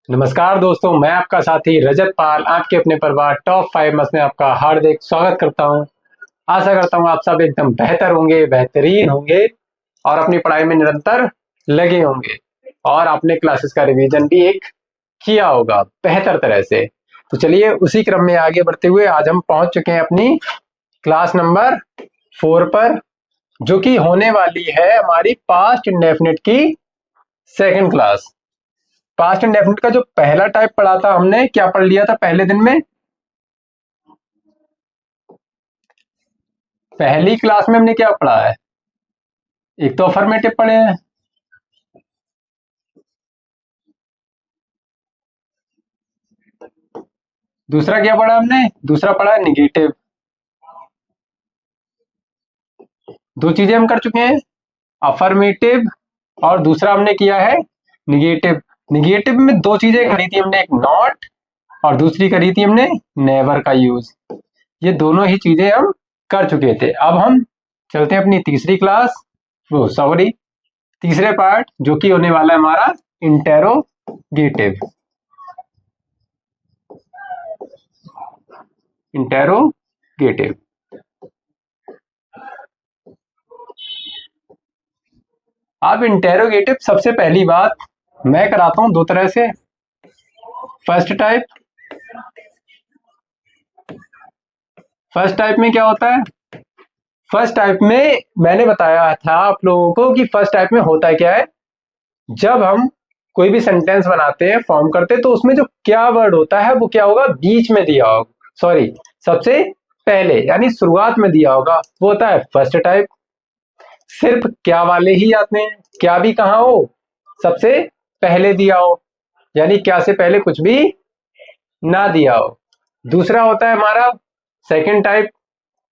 नमस्कार दोस्तों, मैं आपका साथी रजत पाल आपके अपने परिवार टॉप 5 में आपका हार्दिक स्वागत करता हूं। आशा करता हूं आप सब एकदम बेहतर होंगे, बेहतरीन होंगे और अपनी पढ़ाई में निरंतर लगे होंगे और आपने क्लासेस का रिवीजन भी एक किया होगा बेहतर तरह से। तो चलिए उसी क्रम में आगे बढ़ते हुए आज हम पहुंच चुके हैं अपनी क्लास नंबर 4 पर, जो कि होने वाली है हमारी पास्ट इंडेफिनिट की सेकंड क्लास। पास्ट इंडेफिनिट का जो पहला टाइप पढ़ा था हमने, क्या पढ़ लिया था पहले दिन में? पहली क्लास में हमने क्या पढ़ा है? एक तो अफर्मेटिव पढ़े हैं, दूसरा क्या पढ़ा हमने? दूसरा पढ़ा है निगेटिव। दो चीजें हम कर चुके हैं, अफर्मेटिव और दूसरा हमने किया है निगेटिव। निगेटिव में दो चीजें करी थी हमने, एक नॉट और दूसरी करी थी हमने नेवर का यूज। ये दोनों ही चीजें हम कर चुके थे। अब हम चलते हैं अपनी तीसरी क्लास, वो सॉरी तीसरे पार्ट, जो कि होने वाला है हमारा इंटेरोगेटिव। इंटेरोगेटिव अब इंटेरोगेटिव सबसे पहली बात मैं कराता हूं दो तरह से। फर्स्ट टाइप, फर्स्ट टाइप में क्या होता है? फर्स्ट टाइप में मैंने बताया था आप लोगों को कि फर्स्ट टाइप में होता क्या है। जब हम कोई भी सेंटेंस बनाते हैं, फॉर्म करते हैं, तो उसमें जो क्या वर्ड होता है वो क्या होगा? बीच में दिया होगा, सॉरी सबसे पहले यानी शुरुआत में दिया होगा, वो होता है फर्स्ट टाइप। सिर्फ क्या वाले ही आते हैं, क्या भी कहाँ हो, सबसे पहले दिया हो, यानी क्या से पहले कुछ भी ना दिया हो। दूसरा होता है हमारा सेकंड टाइप,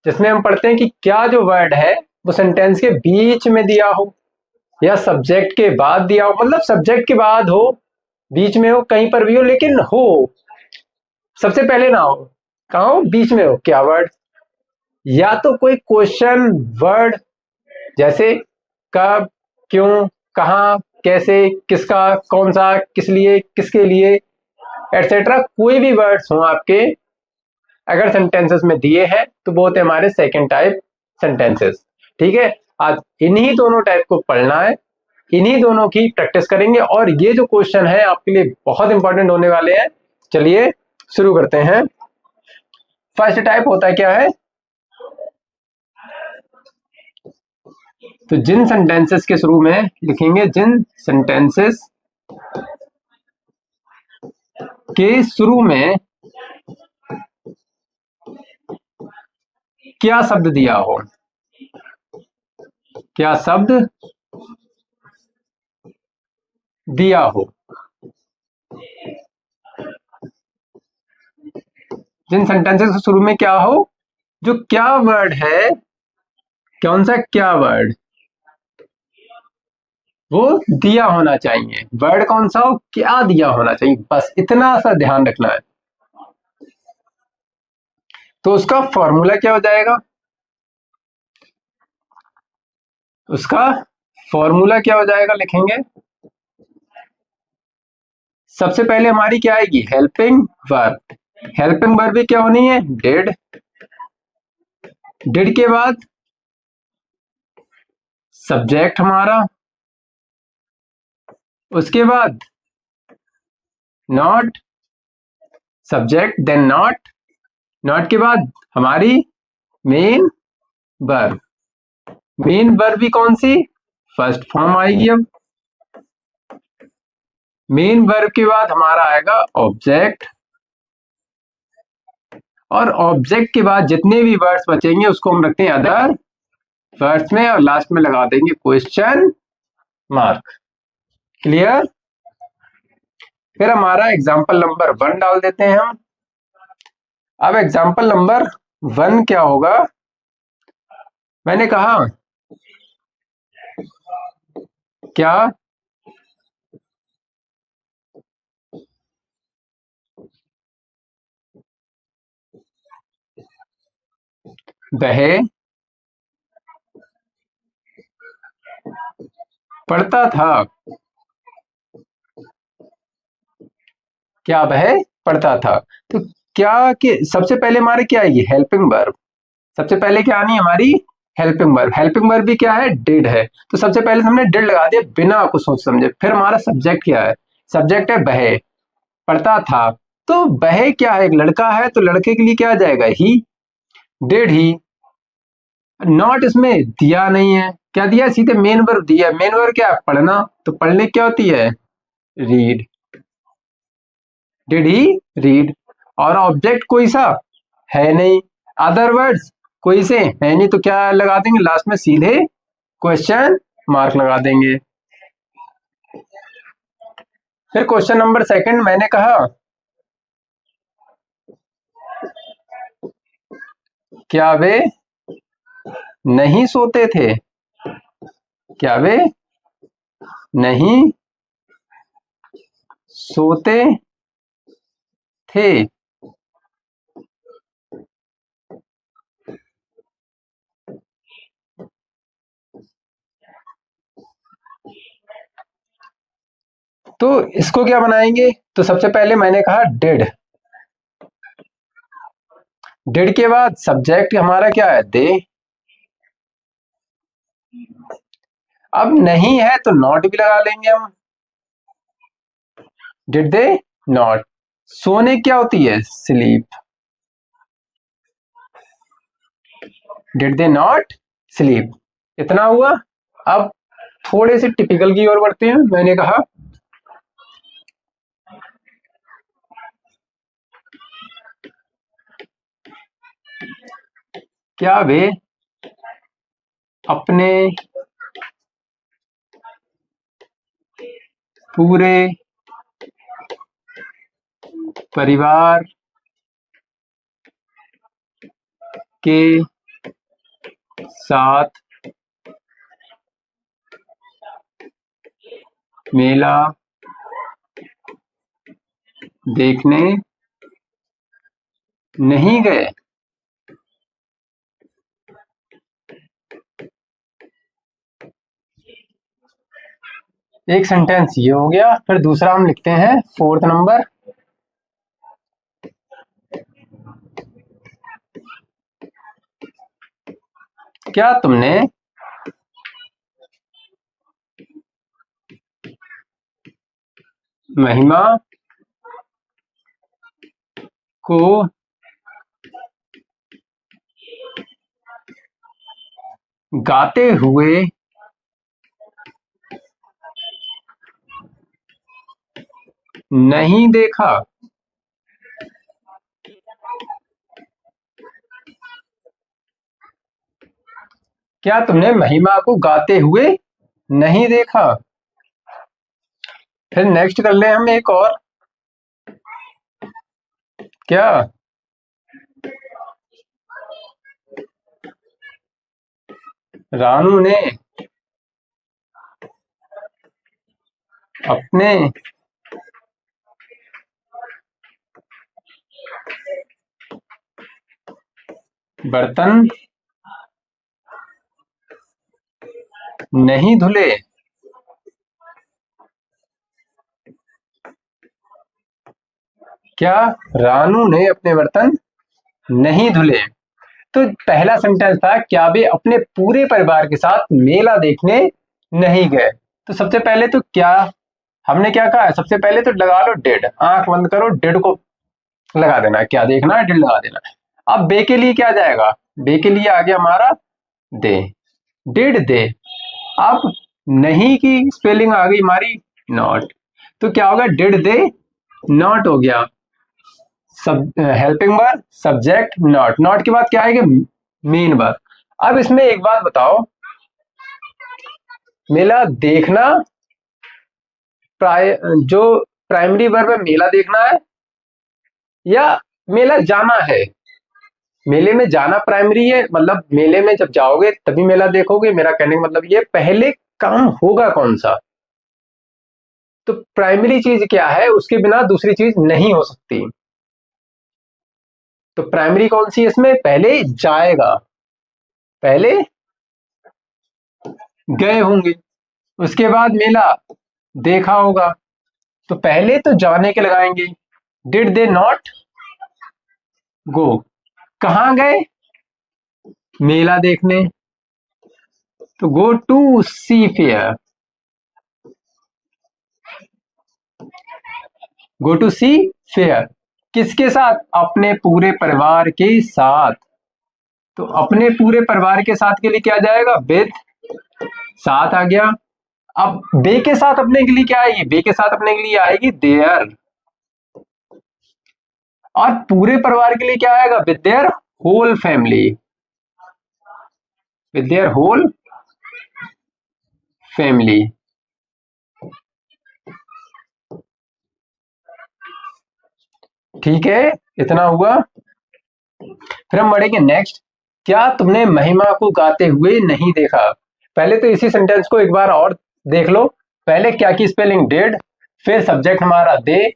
जिसमें हम पढ़ते हैं कि क्या जो वर्ड है वो सेंटेंस के बीच में दिया हो या सब्जेक्ट के बाद दिया हो, मतलब सब्जेक्ट के बाद हो, बीच में हो, कहीं पर भी हो, लेकिन हो सबसे पहले ना हो। कहाँ हो? बीच में हो। क्या वर्ड? या तो कोई क्वेश्चन वर्ड, जैसे कब, क्यों, कहाँ, कैसे, किसका, कौन सा, किस लिए, किसके लिए, एटसेट्रा, कोई भी वर्ड्स हो आपके अगर सेंटेंसेस में दिए हैं तो वो होते हैं हमारे सेकंड टाइप सेंटेंसेस। ठीक है, आज इन्हीं दोनों टाइप को पढ़ना है, इन्हीं दोनों की प्रैक्टिस करेंगे और ये जो क्वेश्चन है आपके लिए बहुत इंपॉर्टेंट होने वाले हैं। चलिए शुरू करते हैं। फर्स्ट टाइप होता है क्या है? तो जिन सेंटेंसेस के शुरू में लिखेंगे, जिन सेंटेंसेस के शुरू में क्या शब्द दिया हो, क्या शब्द दिया हो, जिन सेंटेंसेस के शुरू में क्या हो, जो क्या वर्ड है, कौन सा क्या वर्ड, वो दिया होना चाहिए। वर्ड कौन सा हो, क्या दिया होना चाहिए, बस इतना सा ध्यान रखना है। तो उसका फॉर्मूला क्या हो जाएगा? उसका फॉर्मूला क्या हो जाएगा, लिखेंगे। सबसे पहले हमारी क्या आएगी? Helping verb. हेल्पिंग वर्ब भी क्या होनी है? डिड। डिड के बाद सब्जेक्ट हमारा, उसके बाद not, subject then not, not के बाद हमारी मेन वर्ब। मेन वर्ब भी कौन सी? फर्स्ट फॉर्म आएगी। अब मेन वर्ब के बाद हमारा आएगा ऑब्जेक्ट, और ऑब्जेक्ट के बाद जितने भी वर्ड्स बचेंगे उसको हम रखते हैं अदर वर्ड्स में और लास्ट में लगा देंगे क्वेश्चन मार्क। क्लियर? फिर हमारा एग्जाम्पल नंबर 1 डाल देते हैं हम। अब एग्जाम्पल नंबर 1 क्या होगा? मैंने कहा क्या वह पढ़ता था। क्या वह पढ़ता था। तो क्या कि सबसे पहले हमारे क्या आएगी, हेल्पिंग वर्ब। सबसे पहले क्या आनी है हमारी, हेल्पिंग वर्ब। हेल्पिंग वर्ब भी क्या है, डिड है। तो सबसे पहले हमने डिड लगा दिया बिना कुछ सोच समझे। फिर हमारा सब्जेक्ट क्या है, सब्जेक्ट है वह, पढ़ता था। तो वह क्या है, एक लड़का है, तो लड़के के लिए क्या आ जाएगा, ही। Did he. नॉट इसमें दिया नहीं है, क्या दिया, सीधे मेन वर्ब दिया। मेन वर्ब क्या है, पढ़ना। तो पढ़ने क्या होती है, रीड। Did he read. और ऑब्जेक्ट कोई सा है नहीं, अदर वर्ड्स कोई से है नहीं, तो क्या लगा देंगे लास्ट में, सीधे क्वेश्चन मार्क लगा देंगे। फिर क्वेश्चन नंबर सेकंड मैंने कहा, क्या वे नहीं सोते थे, क्या वे नहीं सोते थे। तो इसको क्या बनाएंगे, तो सबसे पहले मैंने कहा डिड। डिड के बाद सब्जेक्ट हमारा क्या है, दे। अब नहीं है तो नॉट भी लगा लेंगे हम। Did they not. सोने क्या होती है, sleep. Did they not sleep. इतना हुआ। अब थोड़े से टिपिकल की ओर बढ़ते हैं। मैंने कहा, क्या वे अपने पूरे परिवार के साथ मेला देखने नहीं गए। एक सेंटेंस ये हो गया। फिर दूसरा हम लिखते हैं, फोर्थ नंबर। क्या तुमने महिमा को गाते हुए नहीं देखा। क्या तुमने महिमा को गाते हुए नहीं देखा। फिर नेक्स्ट कर ले हम एक और। क्या रानू ने अपने बर्तन नहीं धुले। क्या रानू ने अपने बर्तन नहीं धुले। तो पहला सेंटेंस था, क्या वे अपने पूरे परिवार के साथ मेला देखने नहीं गए। तो सबसे पहले तो क्या हमने क्या कहा है, सबसे पहले तो लगा लो डिड, आंख बंद करो, डिड को लगा देना है, क्या देखना है, डिड लगा देना है। अब बे के लिए क्या जाएगा, बे के लिए आ गया हमारा दे, डिड दे। अब नहीं की स्पेलिंग आ गई हमारी नॉट। तो क्या होगा, डिड दे नॉट हो गया। सब helping verb, subject, not. Not के बाद क्या आएगा, मेन वर्ब। अब इसमें एक बात बताओ, मेला देखना जो प्राइमरी वर्ब है, मेला देखना है या मेला जाना है। मेले में जाना प्राइमरी है, मतलब मेले में जब जाओगे तभी मेला देखोगे। मेरा कहने का मतलब ये, पहले काम होगा कौन सा। तो प्राइमरी चीज क्या है, उसके बिना दूसरी चीज नहीं हो सकती। तो प्राइमरी कौन सी है इसमें, पहले जाएगा, पहले गए होंगे, उसके बाद मेला देखा होगा। तो पहले तो जाने के लगाएंगे, डिड दे नॉट गो, कहाँ गए, मेला देखने, तो go to see fair, go to see fair, किसके साथ, अपने पूरे परिवार के साथ, तो अपने पूरे परिवार के साथ के लिए क्या जाएगा, विद, साथ आ गया। अब बे के साथ अपने के लिए क्या आएगी, बे के साथ अपने के लिए आएगी देयर, और पूरे परिवार के लिए क्या आएगा, with their whole family, with their whole family. ठीक है, इतना हुआ। फिर हम बढ़ेंगे नेक्स्ट, क्या तुमने महिमा को गाते हुए नहीं देखा। पहले तो इसी सेंटेंस को एक बार और देख लो। पहले क्या की स्पेलिंग डिड, फिर सब्जेक्ट हमारा दे,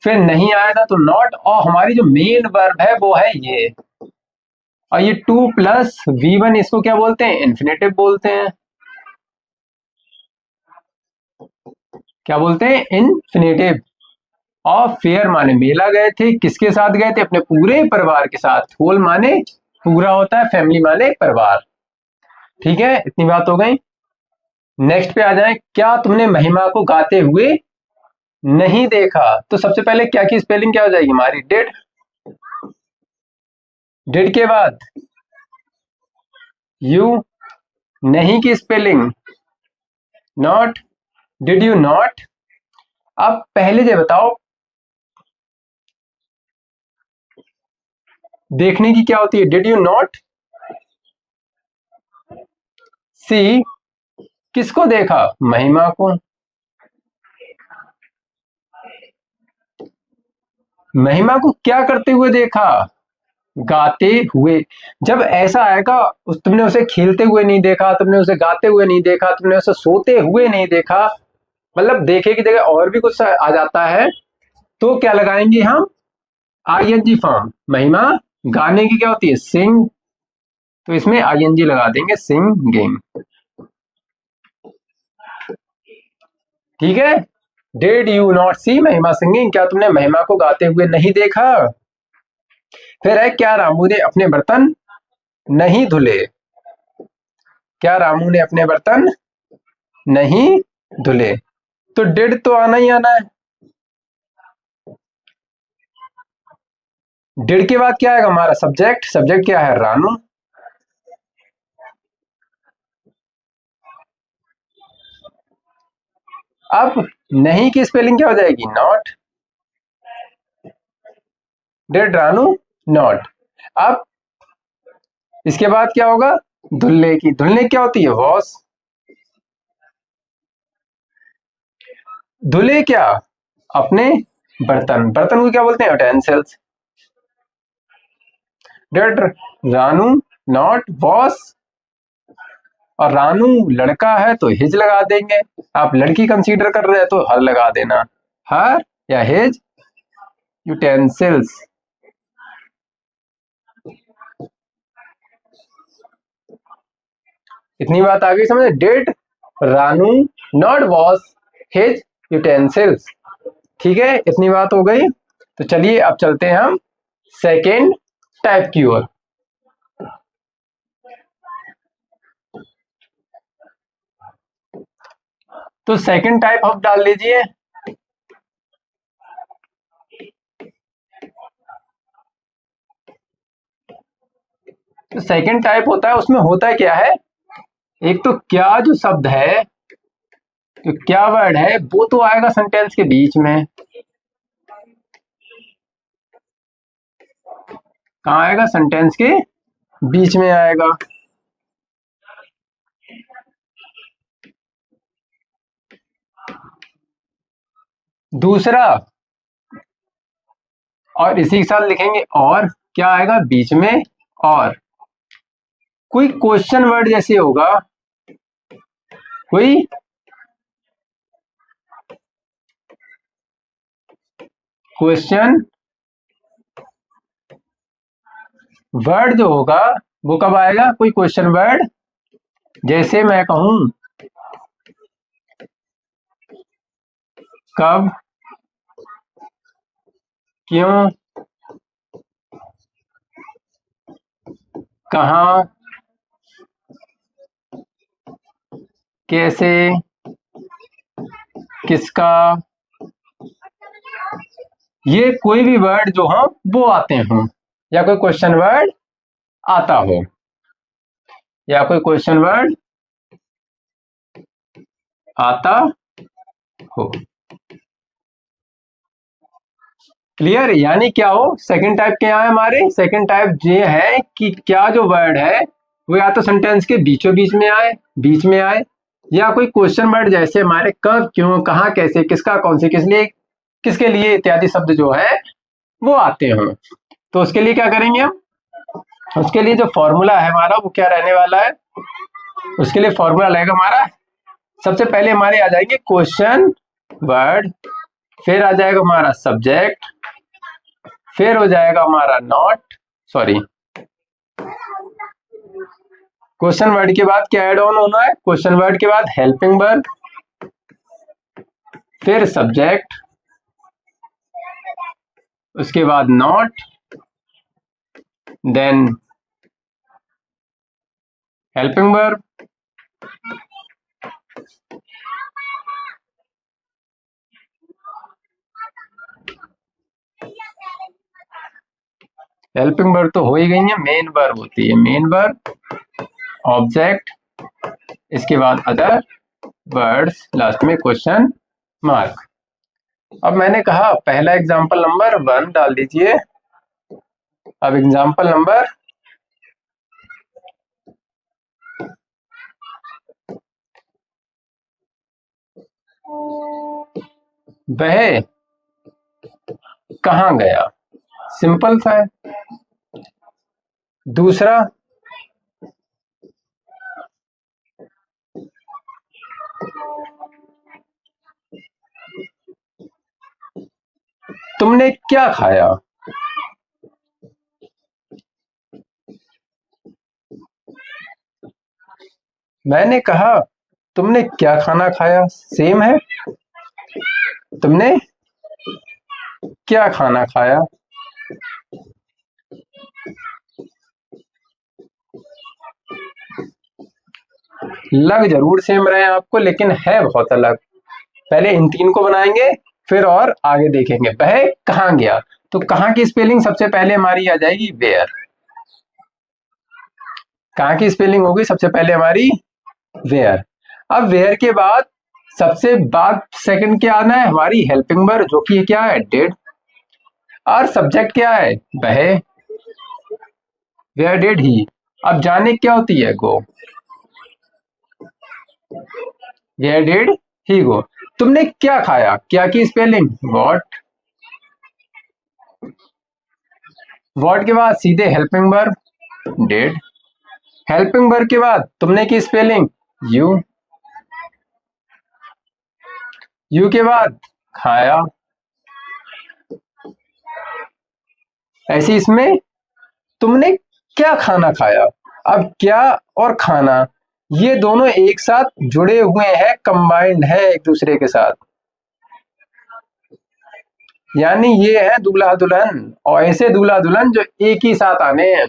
फिर नहीं आया था तो नॉट, और हमारी जो मेन वर्ब है वो है ये, और ये 2 प्लस V1 इसको क्या बोलते हैं, इन्फिनेटिव बोलते हैं। क्या बोलते हैं, इन्फिनेटिव। और फेयर माने मेला गए थे, किसके साथ गए थे, अपने पूरे परिवार के साथ। होल माने पूरा होता है, फैमिली माने परिवार। ठीक है, इतनी बात हो गई। नेक्स्ट पे आ जाए, क्या तुमने महिमा को गाते हुए नहीं देखा। तो सबसे पहले क्या की स्पेलिंग क्या हो जाएगी हमारी, डिड, डिड के बाद यू, नहीं की spelling not, did you not. अब पहले ये बताओ, देखने की क्या होती है, डिड यू नॉट सी, किसको देखा, महिमा को। महिमा को क्या करते हुए देखा, गाते हुए। जब ऐसा आएगा, तुमने उसे खेलते हुए नहीं देखा, तुमने उसे गाते हुए नहीं देखा, तुमने उसे सोते हुए नहीं देखा, मतलब देखे की जगह और भी कुछ आ जाता है, तो क्या लगाएंगे हम, आईएनजी फॉर्म। महिमा गाने की क्या होती है, सिंग, तो इसमें आईएनजी लगा देंगे, सिंगिंग। ठीक है, डिड यू नॉट सी महिमा सिंगिंग, क्या तुमने महिमा को गाते हुए नहीं देखा। फिर है, क्या रामू ने अपने बर्तन नहीं धुले, क्या रामू ने अपने बर्तन नहीं धुले, तो डिड तो आना ही आना है। डिड के बाद क्या आएगा हमारा सब्जेक्ट, सब्जेक्ट क्या है, रानू। अब नहीं की स्पेलिंग क्या हो जाएगी, नॉट, डिड रानू नॉट। अब इसके बाद क्या होगा, धुलने की, धुलने क्या होती है, वॉश। धुले क्या, अपने बर्तन, बर्तन को क्या बोलते हैं, utensils. Did Ranu not wash, और रानू लड़का है तो हिज लगा देंगे, आप लड़की कंसीडर कर रहे हैं तो हर लगा देना, हर या हिज यूटेंसिल्स। इतनी बात आ गई समझ, did Ranu not wash his utensils. ठीक है, इतनी बात हो गई। तो चलिए अब चलते हैं हम सेकेंड टाइप की ओर। तो सेकेंड टाइप आप डाल लीजिए। तो सेकेंड टाइप होता है, उसमें होता क्या है, एक तो क्या जो शब्द है, तो क्या वर्ड है वो तो आएगा सेंटेंस के बीच में। कहाँ आएगा, सेंटेंस के बीच में आएगा। दूसरा, और इसी के साथ लिखेंगे, और क्या आएगा बीच में, और कोई क्वेश्चन वर्ड जैसे होगा, कोई क्वेश्चन वर्ड जो होगा वो कब आएगा, कोई क्वेश्चन वर्ड, जैसे मैं कहूं कब क्यों, कहाँ, कैसे, किसका, ये कोई भी वर्ड जो हो वो आते हो, या कोई क्वेश्चन वर्ड आता हो, या कोई क्वेश्चन वर्ड आता हो। क्लियर, यानी क्या हो, सेकंड टाइप क्या है हमारे, सेकंड टाइप ये है कि क्या जो वर्ड है वो या तो सेंटेंस के बीचों बीच में आए, या कोई क्वेश्चन वर्ड जैसे हमारे कब, क्यों, कहाँ, कैसे, किसका, कौन से, किस लिए, किसके लिए इत्यादि शब्द जो है वो आते हो। तो उसके लिए क्या करेंगे हम, उसके लिए जो फॉर्मूला है हमारा वो क्या रहने वाला है, उसके लिए फॉर्मूला रहेगा हमारा, सबसे पहले हमारे आ जाएंगे क्वेश्चन वर्ड, फिर आ जाएगा हमारा सब्जेक्ट, फिर हो जाएगा हमारा नॉट, सॉरी, क्वेश्चन वर्ड के बाद क्या एड ऑन होना है, क्वेश्चन वर्ड के बाद हेल्पिंग वर्ब, फिर सब्जेक्ट, उसके बाद not, then helping verb, helping verb तो हो ही गई है, मेन वर्ब होती है, मेन वर्ब, ऑब्जेक्ट, इसके बाद अदर वर्ड्स, लास्ट में क्वेश्चन मार्क। अब मैंने कहा पहला एग्जांपल नंबर 1 डाल दीजिए, अब एग्जांपल नंबर वह कहाँ गया, सिंपल सा है। दूसरा, तुमने क्या खाया, मैंने कहा तुमने क्या खाना खाया, सेम है, तुमने क्या खाना खाया, लग जरूर सेम रहे हैं आपको, लेकिन है बहुत अलग। पहले इन तीन को बनाएंगे, फिर और आगे देखेंगे। वह कहाँ गया, तो कहाँ की स्पेलिंग सबसे पहले हमारी आ जाएगी वेयर, कहाँ की स्पेलिंग होगी सबसे पहले हमारी वेयर। अब वेयर के बाद सबसे बाद सेकंड क्या आना है, हमारी हेल्पिंग वर्ब, जो कि क्या है, डिड, और सब्जेक्ट क्या है, वह, वेयर डिड ही। अब जाने क्या होती है, गो, वेयर डिड ही गो। तुमने क्या खाया, क्या की स्पेलिंग व्हाट, व्हाट के बाद सीधे helping verb did, helping verb के बाद तुमने की स्पेलिंग यू, यू के बाद खाया, ऐसे इसमें तुमने क्या खाना खाया। अब क्या और खाना ये दोनों एक साथ जुड़े हुए हैं, कंबाइंड है एक दूसरे के साथ, यानी ये है दूल्हा दुल्हन, और ऐसे दूल्हा दुल्हन जो एक ही साथ आने हैं।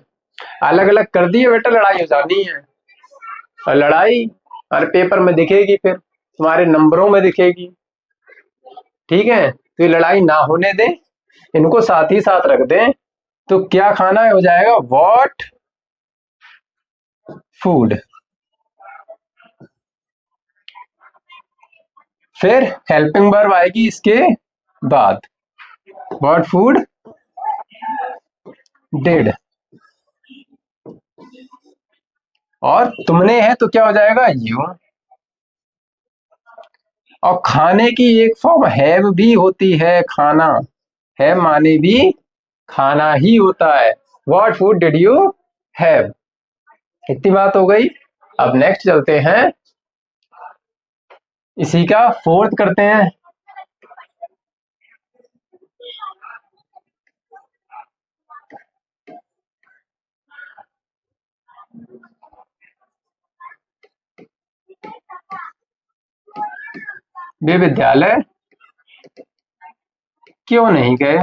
अलग अलग कर दिए बेटा, लड़ाई हो जानी है, और लड़ाई हर पेपर में दिखेगी, फिर तुम्हारे नंबरों में दिखेगी। ठीक है, तो ये लड़ाई ना होने दें, इनको साथ ही साथ रख दें। तो क्या खाना है हो जाएगा व्हाट फूड, फिर हेल्पिंग वर्ब आएगी इसके बाद, व्हाट फूड डिड, और तुमने है तो क्या हो जाएगा यू। और खाने की एक फॉर्म हैव भी होती है, खाना है माने भी खाना ही होता है, what food did you have. इतनी बात हो गई। अब नेक्स्ट चलते हैं, इसी का फोर्थ करते हैं। वे विद्यालय क्यों नहीं गए,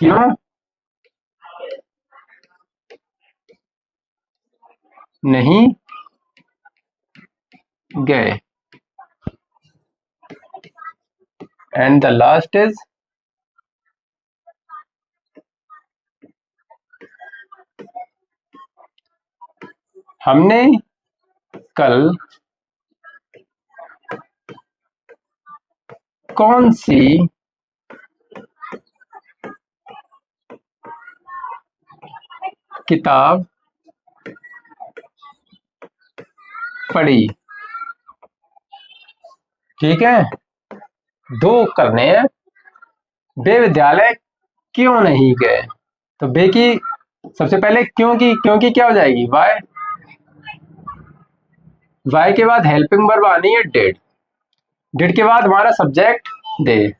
क्यों नहीं गए। एंड द लास्ट इज हमने कल कौन सी किताब पढ़ी। ठीक है, दो करने हैं। वे विद्यालय क्यों नहीं गए। तो वे की सबसे पहले क्योंकि क्या हो जाएगी, वाई। वाई के बाद हेल्पिंग वर्ब आनी है डिड। डिड के बाद हमारा subject they.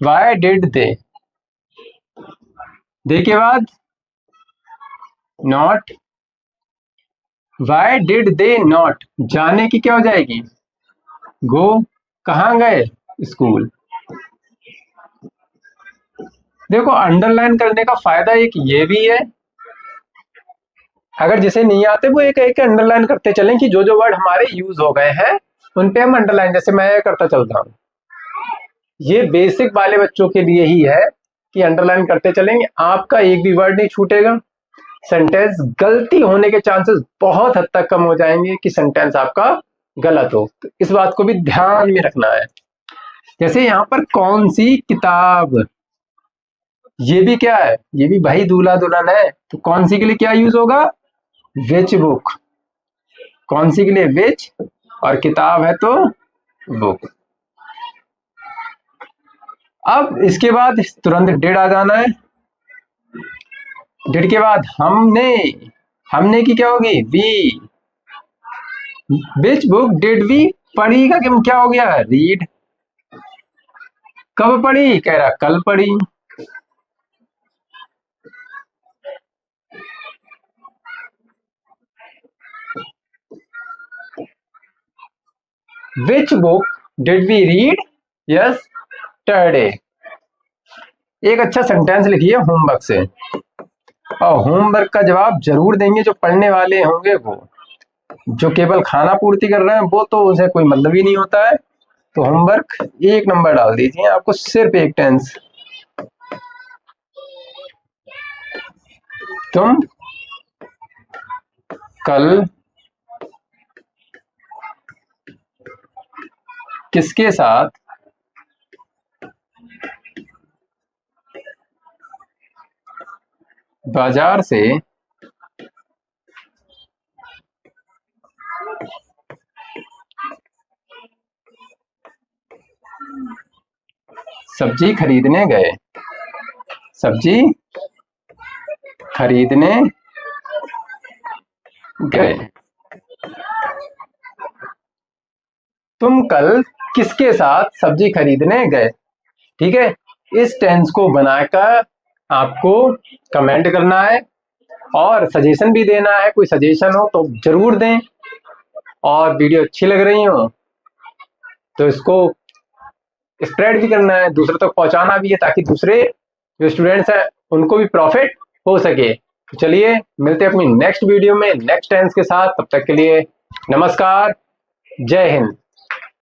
Why did they के बाद not. Why did they not, जाने की क्या हो जाएगी, गो। कहाँ गए, स्कूल। देखो अंडरलाइन करने का फायदा एक ये भी है, अगर जिसे नहीं आते वो एक एक अंडरलाइन करते चलें कि जो जो वर्ड हमारे यूज हो गए हैं उन पे हम अंडरलाइन, जैसे मैं करता चलता हूँ। ये बेसिक वाले बच्चों के लिए ही है कि अंडरलाइन करते चलेंगे, आपका एक भी वर्ड नहीं छूटेगा। सेंटेंस गलती होने के चांसेस बहुत हद तक कम हो जाएंगे कि सेंटेंस आपका गलत हो। तो इस बात को भी ध्यान में रखना है। जैसे यहाँ पर कौन सी किताब, ये भी क्या है, ये भी भाई दूल्हा दुल्हन है, तो कौन सी के लिए क्या यूज होगा, विच बुक। कौन सी के लिए विच, और किताब है तो बुक। अब इसके बाद तुरंत डिड आ जाना है। डिड के बाद हमने की क्या होगी, we. Which book did we, पढ़ी का क्या हो गया, रीड। कब पढ़ी, कह रहा कल पढ़ी। Which book did we read yesterday. एक अच्छा सेंटेंस लिखिए होमवर्क से, और होमवर्क का जवाब जरूर देंगे जो पढ़ने वाले होंगे वो। जो केवल खाना पूर्ति कर रहे हैं वो तो उसे कोई मतलब ही नहीं होता है। तो होमवर्क 1 नंबर डाल दीजिए, आपको सिर्फ एक टेंस। तुम कल किसके साथ बाजार से सब्जी खरीदने गए। सब्जी खरीदने गए। तुम कल किसके साथ सब्जी खरीदने गए। ठीक है, इस टेंस को बनाकर आपको कमेंट करना है और सजेशन भी देना है। कोई सजेशन हो तो जरूर दें, और वीडियो अच्छी लग रही हो तो इसको स्प्रेड भी करना है, दूसरों तक पहुंचाना भी है, ताकि दूसरे जो स्टूडेंट्स हैं उनको भी प्रॉफिट हो सके। तो चलिए मिलते हैं अपनी नेक्स्ट वीडियो में नेक्स्ट टेंस के साथ। तब तक के लिए नमस्कार, जय हिंद।